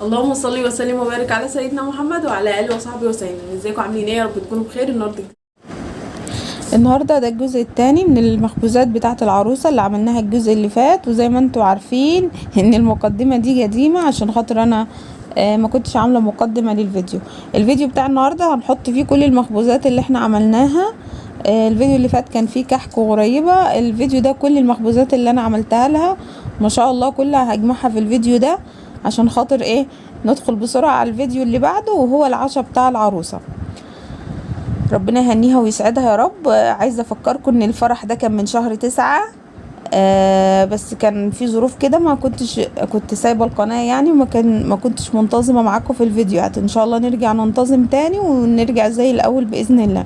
اللهم صل وسلم وبارك على سيدنا محمد وعلى اله وصحبه وسلم. ازيكم عاملين ايه؟ يا رب تكونوا بخير. النهارده ده الجزء الثاني من المخبوزات بتاعه العروسه اللي عملناها الجزء اللي فات. وزي ما انتوا عارفين ان المقدمه دي قديمه عشان خاطر انا ما كنتش عامله مقدمه للفيديو. الفيديو بتاع النهارده هنحط فيه كل المخبوزات اللي احنا عملناها. الفيديو اللي فات كان فيه كحك وغريبه، الفيديو ده كل المخبوزات اللي انا عملتها لها ما شاء الله كلها هجمعها في الفيديو ده عشان خاطر ندخل بسرعه على الفيديو اللي بعده وهو العشاء بتاع العروسه. ربنا يهنيها ويسعدها يا رب. عايزه افكركم ان الفرح ده كان من شهر 9. بس كان في ظروف كده، ما كنت سايبه القناه يعني، ما كنتش منتظمه معاكم في الفيديوهات. ان شاء الله نرجع ننتظم تاني ونرجع زي الاول باذن الله.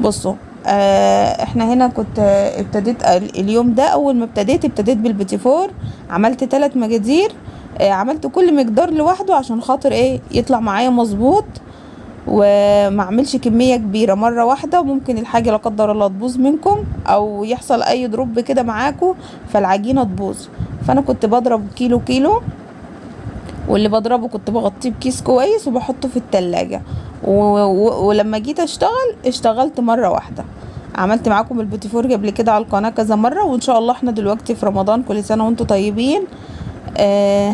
بصوا، احنا هنا كنت ابتديت اليوم ده. اول ما ابتديت بالبيتيفور، عملت 3 مجادير. عملت كل مقدار لوحده عشان خاطر يطلع معايا مظبوط، وما اعملش كميه كبيره مره واحده، وممكن الحاجه لا قدر الله تبوظ منكم او يحصل اي دروب كده معاكم فالعجينه تبوظ. فانا كنت بضرب كيلو كيلو، واللي بضربه كنت بغطيه بكيس كويس وبحطه في التلاجة. ولما جيت اشتغلت مره واحده. عملت معاكم البوتيفور قبل كده على القناه كذا مره، وان شاء الله احنا دلوقتي في رمضان، كل سنه وانتم طيبين.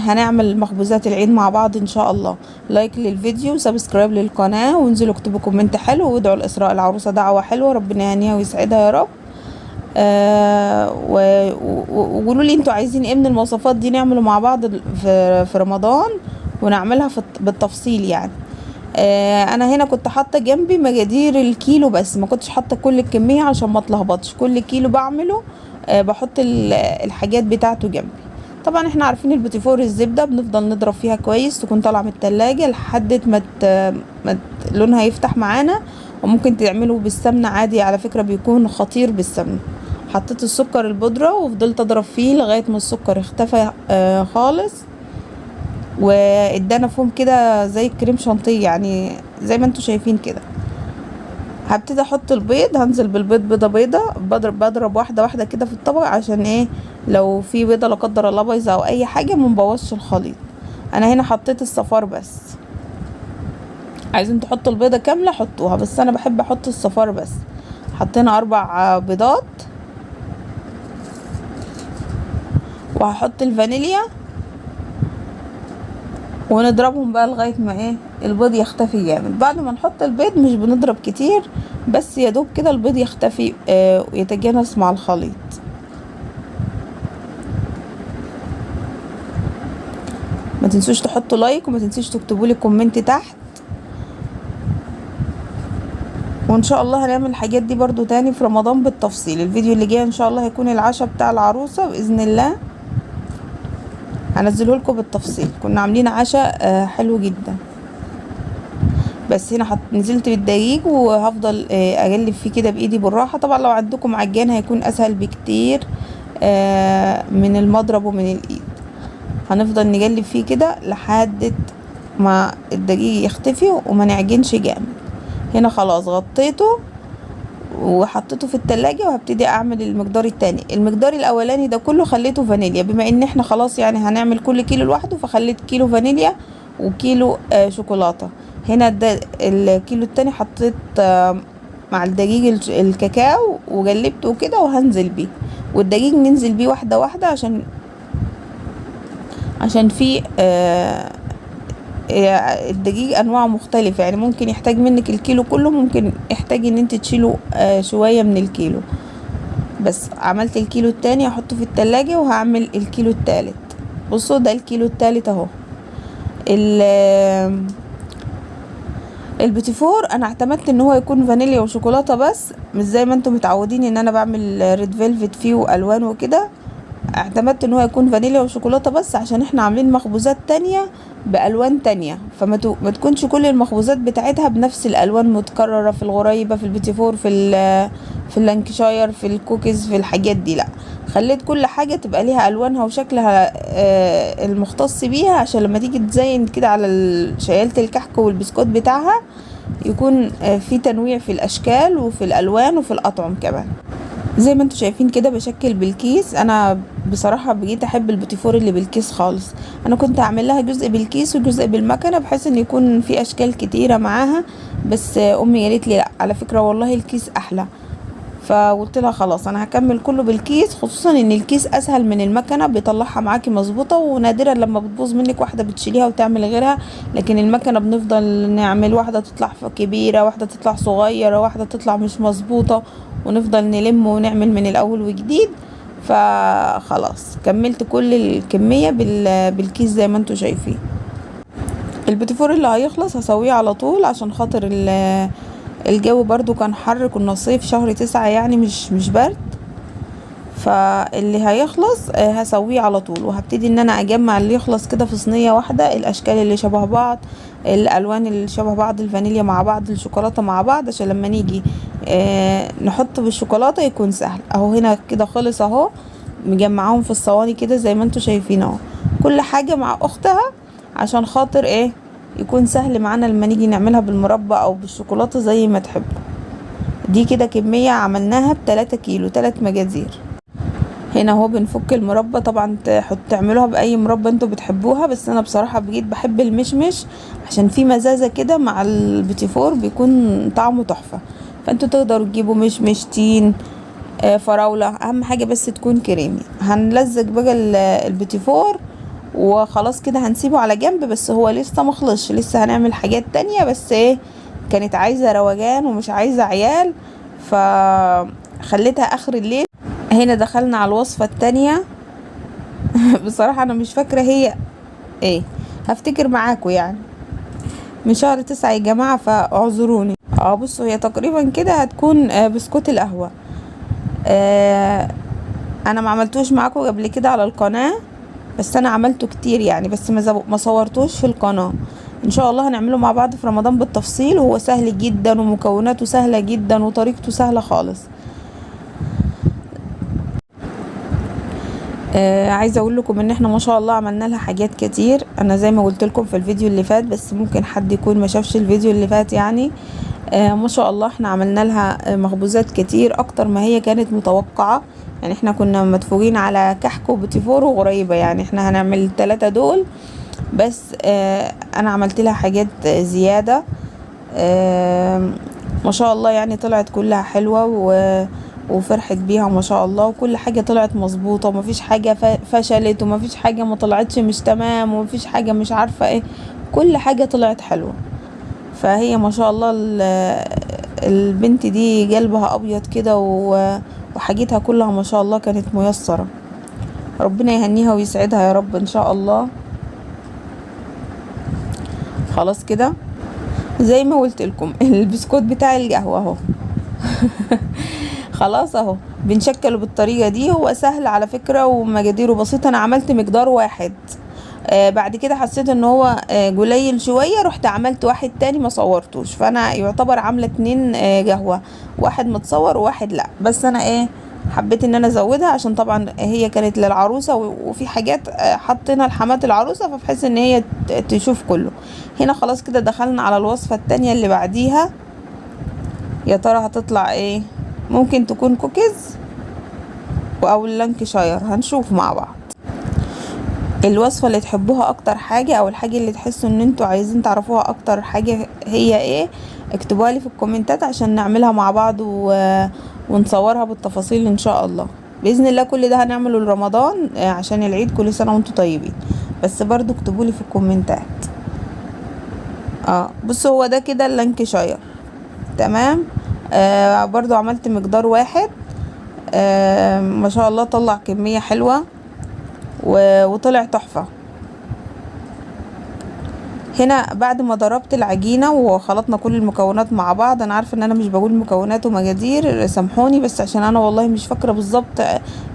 هنعمل مخبوزات العيد مع بعض ان شاء الله. لايك للفيديو وسبسكرايب للقناه، وانزلوا اكتبوا كومنت حلو، وادعوا لاسراء العروسه دعوه حلوه، ربنا يهنيها ويسعدها يا رب. وقولوا لي انتوا عايزين ايه من المواصفات دي نعمله مع بعض في رمضان، ونعملها بالتفصيل يعني. انا هنا كنت حاطه جنبي مقادير الكيلو، بس ما كنتش حاطه كل الكميه عشان ما اتلخبطش. كل كيلو بعمله بحط الحاجات بتاعته جنبي. طبعا احنا عارفين البوتيفور الزبده بنفضل نضرب فيها كويس، تكون طالعه من التلاجة لحد ما لونها يفتح معانا. وممكن تعمله بالسمنه عادي، على فكره بيكون خطير بالسمنه. حطيت السكر البودره وفضلت اضرب فيه لغايه ما السكر اختفى خالص، وادانا فوم كده زي الكريم شانتيه يعني، زي ما انتوا شايفين كده. هبتدي احط البيض، هنزل بالبيض بيضه بضرب واحده واحده كده في الطبق، عشان لو في بيضه لا قدر الله بايظه او اي حاجه ما نبوظش الخليط. انا هنا حطيت الصفار بس، عايزين تحطوا البيضه كامله حطوها، بس انا بحب احط الصفار بس. حطينا 4 بيضات، وهحط الفانيليا ونضربهم بقى لغايه ما البيض يختفي جامد. بعد ما نحط البيض مش بنضرب كتير، بس يا دوب كده البيض يختفي ويتجانس مع الخليط. ما تنسوش تحطوا لايك، وما تنسوش تكتبوا لي كومنت تحت. وان شاء الله هنعمل الحاجات دي برضو تاني في رمضان بالتفصيل. الفيديو اللي جاي ان شاء الله هيكون العشاء بتاع العروسه باذن الله، هنزله لكم بالتفصيل. كنا عاملين عشاء حلو جدا. بس هنا نزلت بالدقيق، وهفضل اقلب فيه كده بايدي بالراحه. طبعا لو عندكم عجان هيكون اسهل بكتير من المضرب ومن الايد. هنفضل نقلب فيه كده لحد ما الدقيق يختفي وما نعجنش جامد. هنا خلاص غطيته وحطيته في التلاجة، وهبتدي اعمل المقدار التاني. المقدار الاولاني ده كله خليته فانيليا، بما ان احنا خلاص يعني هنعمل كل كيلو لوحده، فخليت كيلو فانيليا وكيلو شوكولاتة. هنا ده الكيلو التاني حطيت مع الدقيق الكاكاو وقلبته كده، وهنزل بيه. والدقيق ننزل بيه واحدة واحدة عشان في الدقيق انواع مختلفة يعني. ممكن يحتاج منك الكيلو كله، ممكن يحتاج ان انت تشيله شوية من الكيلو. بس عملت الكيلو التاني احطه في التلاجة، وهعمل الكيلو التالت. بصوا ده الكيلو التالت اهو. البيتيفور انا اعتمدت ان هو يكون فانيليا وشوكولاتة بس، مش زي ما انتم متعودين ان انا بعمل ريد فيلفت فيه والوان وكده. اعتمدت ان هو يكون فانيليا وشوكولاتة بس، عشان احنا عاملين مخبوزات تانية بالوان تانية، فما تكونش كل المخبوزات بتاعتها بنفس الالوان متكررة. في الغريبة، في البيتيفور، في اللانكشاير، في الكوكيز، في الحاجات دي لا، خليت كل حاجة تبقى ليها الوانها وشكلها المختص بيها، عشان لما تيجي تزين كده على شيالة الكحك والبسكوت بتاعها يكون في تنويع في الاشكال وفي الالوان وفي الاطعم كمان. زي ما انتوا شايفين كده بشكل بالكيس. انا بصراحه بقيت احب البوتيفور اللي بالكيس خالص. انا كنت اعمل لها جزء بالكيس وجزء بالمكنه بحيث ان يكون في اشكال كتيره معاها، بس امي قالت لي لا على فكره والله الكيس احلى. فقلت لها خلاص انا هكمل كله بالكيس، خصوصا ان الكيس اسهل من المكنه، بيطلعها معاكي مظبوطه، ونادرا لما بتبوظ منك واحده بتشيليها وتعمل غيرها. لكن المكنه بنفضل نعمل واحده تطلع كبيره، واحده تطلع صغيره، واحده تطلع مش مظبوطه، ونفضل نلم ونعمل من الاول وجديد. فخلاص كملت كل الكميه بالكيس زي ما انتوا شايفين. البوتيفور اللي هيخلص هسويه على طول عشان خاطر الجو برضو كان حر، كنا صيف شهر 9 يعني مش برد. فاللي هيخلص هسويه على طول، وهبتدي ان انا اجمع اللي يخلص كده في صينية واحدة، الاشكال اللي شبه بعض، الالوان اللي شبه بعض، الفانيليا مع بعض، الشوكولاتة مع بعض، عشان لما نيجي نحط بالشوكولاتة يكون سهل. اهو هنا كده خلص اهو، مجمعاهم في الصواني كده زي ما انتوا شايفين اهو، كل حاجة مع اختها عشان خاطر يكون سهل معانا لما نيجي نعملها بالمربى او بالشوكولاتة زي ما تحبوا. دي كده كمية عملناها ب3 كيلو، 3 مجازير. هنا اهو بنفك المربى، طبعا تعملوها باي مربى انتوا بتحبوها، بس انا بصراحة بجد بحب المشمش عشان في مزازة كده مع البيتيفور بيكون طعمه تحفة. فانتوا تقدروا تجيبوا مشمش، تين، فراولة، اهم حاجة بس تكون كريمي. هنلزق بقى البيتيفور وخلاص كده هنسيبه على جنب، بس هو لسه مخلصش، لسه هنعمل حاجات تانية، بس كانت عايزة روجان ومش عايزة عيال، فخليتها اخر الليل. هنا دخلنا على الوصفة التانية. بصراحة انا مش فاكرة هي هفتكر معاكم يعني، من شهر 9 يا جماعة، فاعذروني. بصوا هي تقريبا كده هتكون بسكوت القهوة. انا ما عملتوش معاكم قبل كده على القناة، بس انا عملته كتير يعني، بس ما صورتوش في القناة. ان شاء الله هنعمله مع بعض في رمضان بالتفصيل، وهو سهل جدا ومكوناته سهلة جدا وطريقته سهلة خالص. عايزه اقول لكم ان احنا ما شاء الله عملنا لها حاجات كتير. انا زي ما قلت لكم في الفيديو اللي فات، بس ممكن حد يكون ما شافش الفيديو اللي فات يعني. ما شاء الله احنا عملنا لها مخبوزات كتير اكتر ما هي كانت متوقعة. يعني احنا كنا مدفوعين على كحك وبوتيفور وغريبة، يعني احنا هنعمل 3 دول بس. انا عملت لها حاجات زيادة. ما شاء الله يعني طلعت كلها حلوة وفرحت بيها ما شاء الله، وكل حاجة طلعت مظبوطة، ومفيش حاجة فشلت، ومفيش حاجة ما طلعتش مش تمام، ومفيش حاجة مش عارفة كل حاجة طلعت حلوة. فهي ما شاء الله البنت دي قلبها ابيض كده، وحاجتها كلها ما شاء الله كانت ميسرة. ربنا يهنيها ويسعدها يا رب ان شاء الله. خلاص كده زي ما قلت لكم البسكوت بتاع القهوة اهو. خلاص اهو بنشكله بالطريقة دي، هو سهل على فكرة ومقاديره بسيطة. انا عملت مقدار واحد، بعد كده حسيت ان هو قليل شوية، رحت عملت واحد تاني ما صورتوش، فانا يعتبر عاملة 2 قهوة، واحد متصور وواحد لا. بس انا حبيت ان انا ازودها عشان طبعا هي كانت للعروسة، وفي حاجات حطينا لحمات العروسة، فبحيث ان هي تشوف كله. هنا خلاص كده دخلنا على الوصفة التانية اللي بعديها. يا ترى هتطلع ممكن تكون كوكيز او اللانكشاير، هنشوف مع بعض. الوصفة اللي تحبوها اكتر حاجة، او الحاجة اللي تحسوا ان انتوا عايزين تعرفوها اكتر حاجة هي اكتبوها لي في الكومنتات عشان نعملها مع بعض ونصورها بالتفاصيل ان شاء الله باذن الله. كل ده هنعمله لرمضان عشان العيد، كل سنة وانتوا طيبين. بس برضو اكتبوا لي في الكومنتات. بصوا هو ده كده اللانكشاير تمام. برضو عملت مقدار واحد. ما شاء الله طلع كمية حلوة وطلع تحفة. هنا بعد ما ضربت العجينة وخلطنا كل المكونات مع بعض، انا عارفة ان انا مش بقول مكونات ومقادير، سامحوني، بس عشان انا والله مش فاكرة بالظبط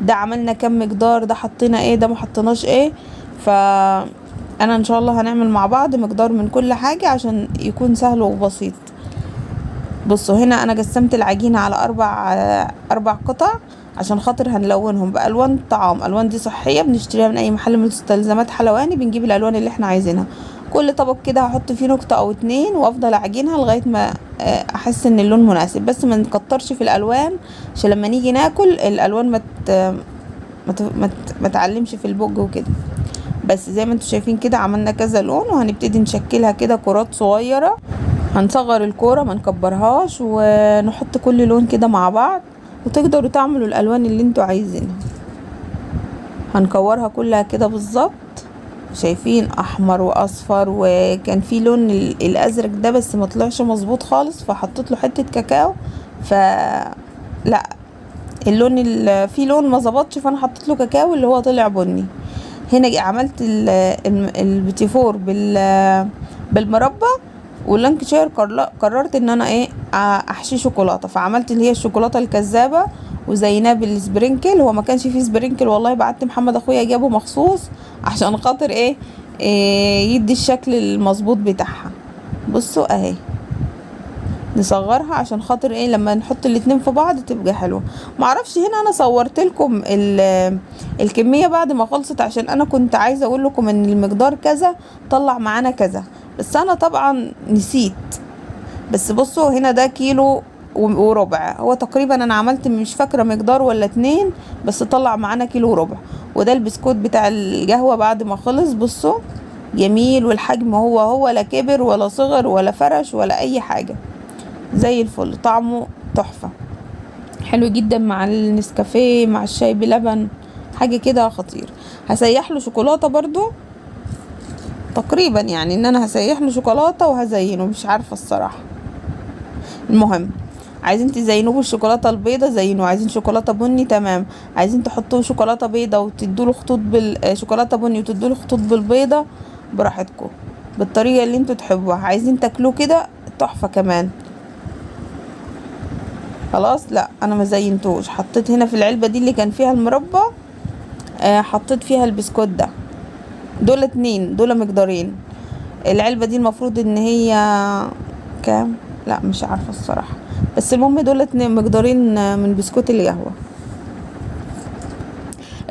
ده عملنا كم مقدار، ده حطينا ده ما حطيناش فانا ان شاء الله هنعمل مع بعض مقدار من كل حاجة عشان يكون سهل وبسيط. بصوا هنا انا قسمت العجينة على 4 قطع عشان خاطر هنلونهم بألوان طعام. الوان دي صحية بنشتريها من اي محل من مستلزمات حلواني، بنجيب الالوان اللي احنا عايزينها. كل طبق كده هحط فيه نقطة او 2، وافضل اعجنها لغاية ما احس ان اللون مناسب، بس ما نكترش في الالوان عشان لما نيجي ناكل الالوان ما تعلمش في البوج وكده. بس زي ما انتوا شايفين كده عملنا كذا لون، وهنبتدي نشكلها كده كرات صغيرة. هنصغر الكورة ما نكبرهاش، ونحط كل لون كده مع بعض، وتقدروا تعملوا الالوان اللي انتوا عايزينها. هنكورها كلها كده بالظبط. شايفين احمر واصفر، وكان في لون الازرق ده بس ما طلعش مظبوط خالص، فحطيت له حته كاكاو. لا اللون في لون ما ظبطش، فانا حطيت له كاكاو اللي هو طلع بني. هنا عملت البيتي فور بالمربى، واللانكشاير قررت ان انا احشي شوكولاته، فعملت اللي هي الشوكولاته الكذابه وزيناه بالسبرينكل. هو ما كانش فيه سبرينكل والله، بعت محمد اخويا جابه مخصوص عشان خاطر يدي الشكل المظبوط بتاعها. بصوا اهي، نصغرها عشان خاطر لما نحط الاتنين في بعض تبقى حلوه. معرفش هنا انا صورت لكم الكميه بعد ما خلصت، عشان انا كنت عايزه اقول لكم ان المقدار كذا طلع معانا كذا، بس انا طبعا نسيت. بس بصوا هنا ده كيلو وربع، هو تقريبا انا عملت مش فاكره مقدار ولا 2، بس طلع معانا كيلو وربع. وده البسكوت بتاع القهوه بعد ما خلص. بصوا جميل، والحجم هو لا كبر ولا صغر ولا فرش ولا اي حاجه، زي الفل. طعمه تحفه، حلو جدا مع النسكافيه، مع الشاي بلبن، حاجه كده خطير. هسيح له شوكولاته برضو تقريبا، يعني ان انا هسيح له شوكولاته وهزينه، مش عارفه الصراحه. المهم عايزين تزينوه بالشوكولاته البيضه زينوه، عايزين شوكولاته بني تمام، عايزين تحطوه شوكولاته بيضه وتدوا له خطوط شوكولاته بني وتدوا له خطوط بالبيضه، براحتكم بالطريقه اللي انتوا تحبوها. عايزين تاكلوه كده تحفه كمان. خلاص لا انا ما زينتوش، حطيت هنا في العلبه دي اللي كان فيها المربى، حطيت فيها البسكوت ده. دول 2، دول مقدارين. العلبه دي المفروض ان هي كام، لا مش عارفه الصراحه، بس المهم دول 2 مقدارين من بسكوت القهوه.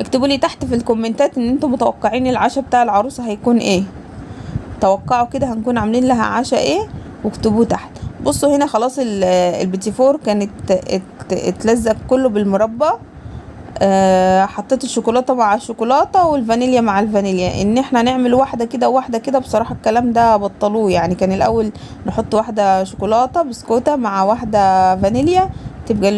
اكتبوا لي تحت في الكومنتات ان انتم متوقعين العشاء بتاع العروسه هيكون ايه، توقعوا كده هنكون عاملين لها عشاء ايه، واكتبوه تحت. بصوا هنا خلاص البيتي فور كانت اتلزق كله بالمربى. حطيت الشوكولاته مع الشوكولاته والفانيليا مع الفانيليا، ان احنا نعمل واحده كده وواحده كده. بصراحه الكلام ده بطلوه، يعني كان الاول نحط واحده شوكولاته بسكوته مع واحده فانيليا، تبقى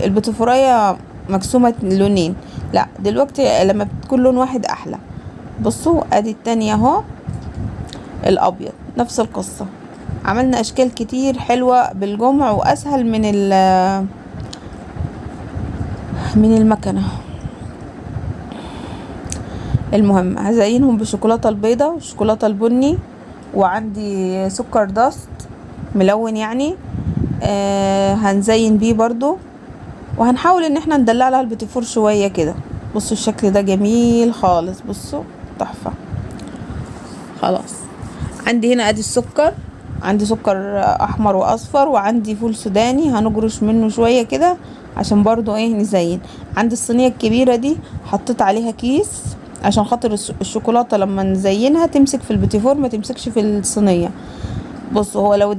البيتيفوريه مقسومه لونين. لا دلوقتي لما بتكون لون واحد احلى. بصوا ادي التانية اهو الابيض، نفس القصه. عملنا اشكال كتير حلوه بالجمع، واسهل من المكنه. المهم هزينهم بالشوكولاته البيضاء والشوكولاته البني، وعندي سكر داست ملون يعني، هنزين بيه برضو، وهنحاول ان احنا ندلع لها البيتيفور شويه كده. بصوا الشكل ده جميل خالص، بصوا تحفه. خلاص عندي هنا ادي السكر، عندي سكر احمر واصفر، وعندي فول سوداني هنجرش منه شويه كده عشان برضو نزين. عندي الصينيه الكبيره دي حطيت عليها كيس عشان خاطر الشوكولاته لما نزينها تمسك في البيتيفور ما تمسكش في الصينيه. بصوا هو لو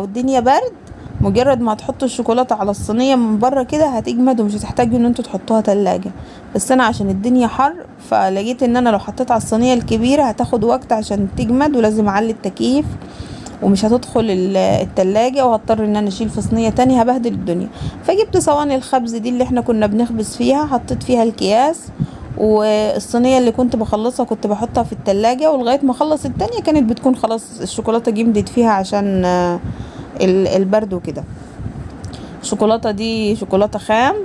الدنيا برد، مجرد ما تحطوا الشوكولاته على الصينيه من بره كده هتجمد، ومش هتحتاجوا ان انتوا تحطوها تلاجة. بس انا عشان الدنيا حر فلقيت ان انا لو حطيت على الصينيه الكبيره هتاخد وقت عشان تجمد، ولازم اعلي التكييف ومش هتدخل التلاجة، وهضطر ان انا اشيل في صينيه تانية هبهدل الدنيا. فجبت صواني الخبز دي اللي احنا كنا بنخبز فيها، حطيت فيها الكياس، والصينيه اللي كنت بخلصها كنت بحطها في التلاجة، ولغايه ما اخلص التانية كانت بتكون خلاص الشوكولاته جمدت فيها عشان البرد وكده. الشوكولاته دي شوكولاته خام،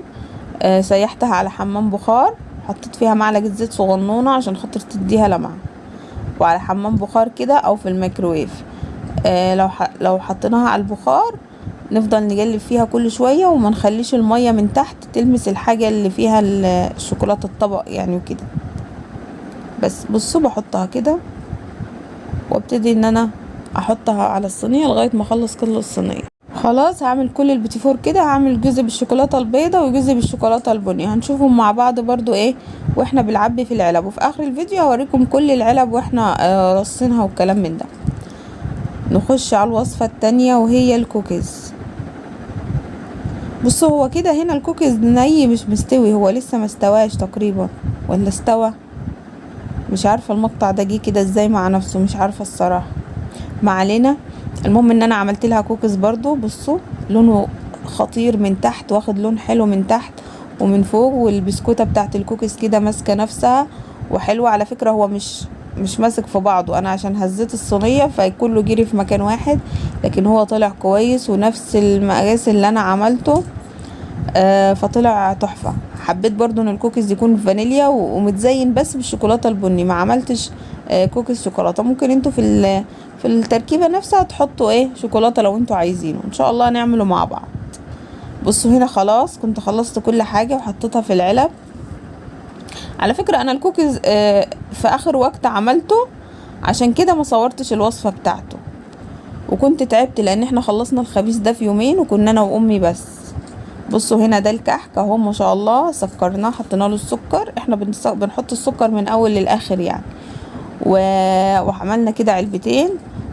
سيحتها على حمام بخار، حطيت فيها معلقه زيت صغنونه عشان خاطر تديها لمعه، وعلى حمام بخار كده او في الميكروويف. لو حطيناها على البخار نفضل نقلب فيها كل شويه، وما نخليش الميه من تحت تلمس الحاجه اللي فيها الشوكولاته الطبق يعني وكده. بس بصوا بحطها كده، وابتدي ان انا احطها على الصينيه لغايه ما اخلص كل الصينيه. خلاص هعمل كل البيتيفور كده، هعمل جزء بالشوكولاته البيضاء وجزء بالشوكولاته البني، هنشوفهم مع بعض برضو واحنا بنعبي في العلب. وفي اخر الفيديو هوريكم كل العلب واحنا رصينها والكلام من ده. نخش على الوصفه التانية وهي الكوكيز. بصوا هو كده هنا الكوكيز ني مش مستوي، هو لسه ما استواش تقريبا ولا استوى، مش عارفه المقطع ده جه كده ازاي مع نفسه، مش عارفه الصراحه، ما علينا. المهم ان انا عملت لها كوكيز برضو، بصوا لونه خطير من تحت، واخد لون حلو من تحت ومن فوق، والبسكوته بتاعت الكوكيز كده ماسكه نفسها وحلوه على فكره. هو مش ماسك في بعضه، انا عشان هزيت الصينيه فكله جري في مكان واحد، لكن هو طلع كويس ونفس المقاس اللي انا عملته. فطلع تحفه. حبيت برضو ان الكوكيز يكون فانيليا ومتزين بس بالشوكولاته البني، ما عملتش كوكيز شوكولاته. ممكن انتوا في التركيبه نفسها تحطوا شوكولاته لو انتوا عايزينه، ان شاء الله نعمله مع بعض. بصوا هنا خلاص كنت خلصت كل حاجه وحطيتها في العلب. على فكره انا الكوكيز في اخر وقت عملته، عشان كده ما صورتش الوصفه بتاعته، وكنت تعبت لان احنا خلصنا الخبيز ده في يومين وكنا انا وامي بس. بصوا هنا ده الكحك اهو ما شاء الله، سكرناه حطينا له السكر، احنا بنحط السكر من اول للاخر يعني. وعملنا كده علبتين،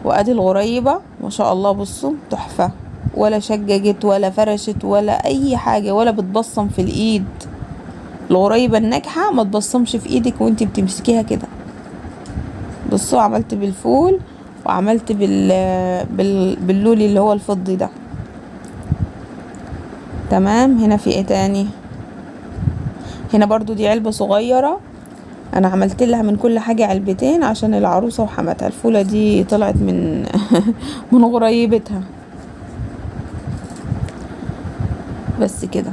وادي الغريبه ما شاء الله بصوا تحفه، ولا شججت ولا فرشت ولا اي حاجه، ولا بتبصم في الايد. الغريبه الناجحه ما تبصمش في ايدك وانتي بتمسكيها كده. بصوا عملت بالفول وعملت باللولي اللي هو الفضي ده. تمام. هنا في ايه تاني؟ هنا برضو دي علبة صغيرة، انا عملت لها من كل حاجة علبتين عشان العروسة وحماتها. الفولة دي طلعت من من غريبتها. بس كده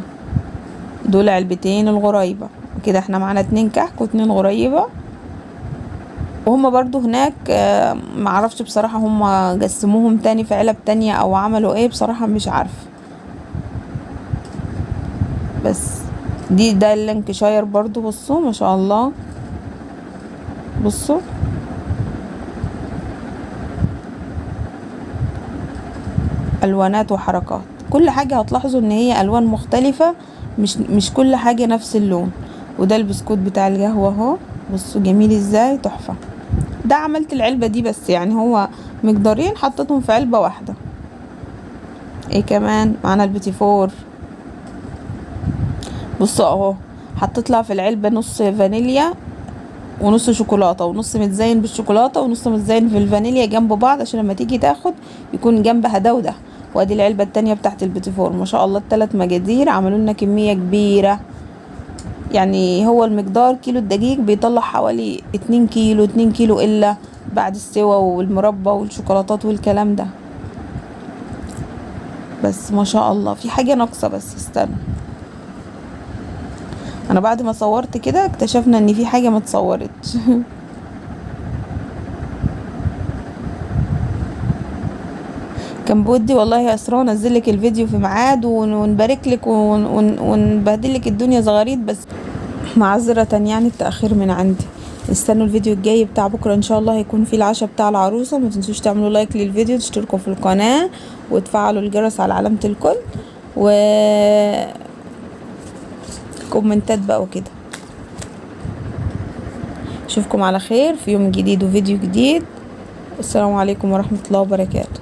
دول علبتين الغريبة كده، احنا معانا 2 كحك و2 غريبة. وهم برضو هناك معرفش بصراحة هم قسموهم تاني في علب تانية او عملوا ايه بصراحة مش عارفة. بس ده اللانكشاير برضو بصوا ما شاء الله، بصوا الوانات وحركات، كل حاجة هتلاحظوا ان هي الوان مختلفة، مش كل حاجة نفس اللون. وده البسكوت بتاع القهوة اهو، بصوا جميل ازاي تحفة. ده عملت العلبة دي بس، يعني هو مقدارين حطيتهم في علبة واحدة. ايه كمان معانا البيتي فور، بصوا اهو حطيت لها في العلبة نص فانيليا ونص شوكولاته، ونص متزين بالشوكولاته ونص متزين في الفانيليا جنب بعض، عشان لما تيجي تاخد يكون جنبها ده وده. وادي العلبه التانية بتاعت البيتي فور ما شاء الله، ال3 مجادير عملوا لنا كميه كبيره. يعني هو المقدار كيلو الدقيق بيطلع حوالي 2 كيلو 2 كيلو الا بعد السوا والمربى والشوكولاتات والكلام ده. بس ما شاء الله في حاجه ناقصه، بس استنى، انا بعد ما صورت كده اكتشفنا ان في حاجه ما اتصورتش. كان بودي والله يا اسراء انزلك الفيديو في ميعاد ونبارك لك ونبهدل لك الدنيا زغاريد، بس معذره يعني التاخير من عندي. استنوا الفيديو الجاي بتاع بكره ان شاء الله، هيكون فيه العشاء بتاع العروسه. ما تنسوش تعملوا لايك للفيديو، تشتركوا في القناه وتفعلوا الجرس على علامه الكل، و كومنتات بقى وكده. اشوفكم على خير في يوم جديد وفيديو جديد. السلام عليكم ورحمه الله وبركاته.